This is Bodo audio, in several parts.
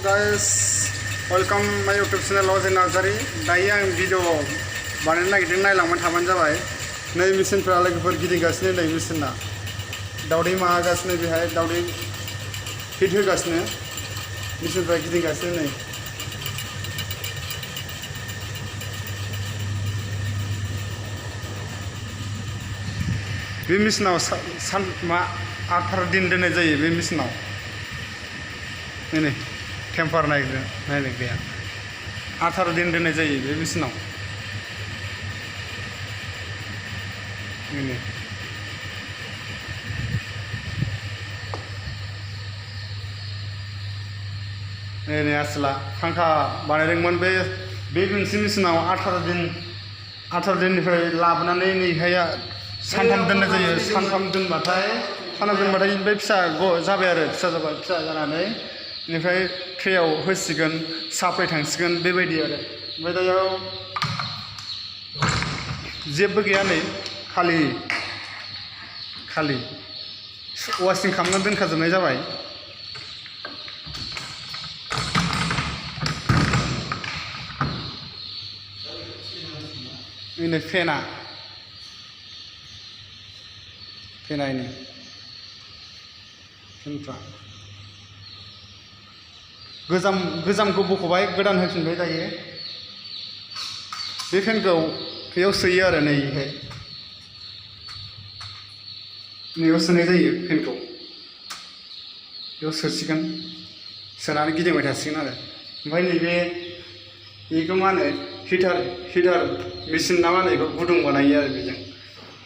Guys, welcome my YouTube channel Ozen Nazari. दायो आं भिडिअ बानायनो नागिरदों नायलांबाय थाबानो जाबाय। नै मेसिनफ्रा लोगोफोर गिदिंगासिनो नै मेसिना दावदै मागासिनो बेहाय दावदै हिट होगासिनो मेसिनफ्रा गिदिंगासिनो नै बे मेसिनाव सान 18 दिन दोननाय जायो बे मेसिनाव नै टेम्पार नायनो गैया 18 दिन दोननाय जायो बे मेसिनाव नै आसला फांखा बानायदोंमोन बे मोनसे मेसिनाव 18 दिननिफ्राय लाबोनानै नैहाय सानथाम दोननाय जायो सानथाम दोनबाथाय ओमफ्राय फिसा जाबाय आरो फिसा जानानै बेनिफ्राय ट्रेयाव होसिगोन साप्लाय थांसिगोन बेबायदि आरो ओमफ्राय दायो जेबो गैया नै खालि वाशिं खालामनानै दोनखाजोबनाय जाबाय नै फेना ini फेनफ्रा गोजामखौ बख'बाय गोदान होफिनबाय दायो बे फेनखौ बेयाव सोयो आरो नैहाय नैयाव सोनाय जायो फेनखौ बेयाव सोसिगोन सोनानै गिदिंबाय थासिगोन आरो ओमफ्राय नैबे बेखौ मा होनो हिटार मेसिन ना मा होनो बेखौ गुदुं बानायो आरो बेजों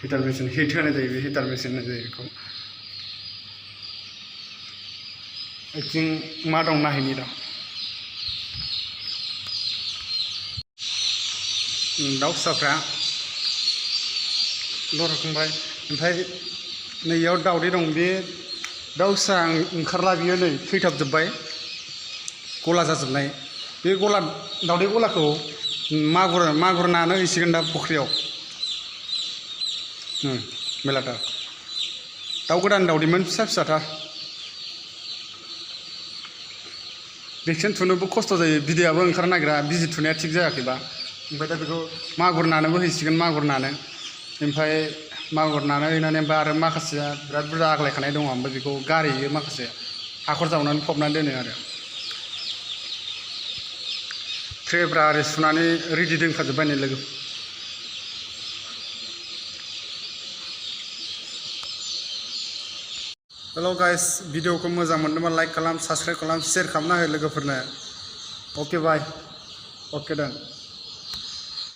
हिटार मेसिन हिट होनाय जायो बे हिटार मेसिन होनाय जायो बेखौ आथिं मा दं नायहैनि र' दाउ फिसाफ्रा लरखांबाय ओमफ्राय नैयाव दावदै दं बे दाउ फिसा ओंखारला बियो नै थैथाबजोब्बाय गला जाजोबनाय बे दावदै गलाखौ मागुर नानो हैसिगोन दा फुख्रियाव मेलाटार दाउ गोदान दावदैमोन फिसाथार भेक्सिन थुनोबो खस्थ' जायो बिदैयाबो ओंखारनो नागिरा बिजि थुनाया थिग जायाखैबा ओमफ्राय दा बेखौ मागुर नानोबो हैसिगोन मागुर नानो हैनानै ओमफ्राय आरो माखासेया बिराद बुरजा आग्लायखानाय दङ ओमफ्राय बेखौ गारहैयो माखासे हाखर जावनानै फबनानै दोनो आरो ट्रेफ्रा ओरै सुनानै रेडि दोनखाजोब्बाय नै लोगो हेलो गाइस भिडिअखौ मोजां मोनदोंबा लाइक खालाम साबस्क्राइब खालाम शेयार खालामना हो लोगोफोरनो ओके बाय ओके डन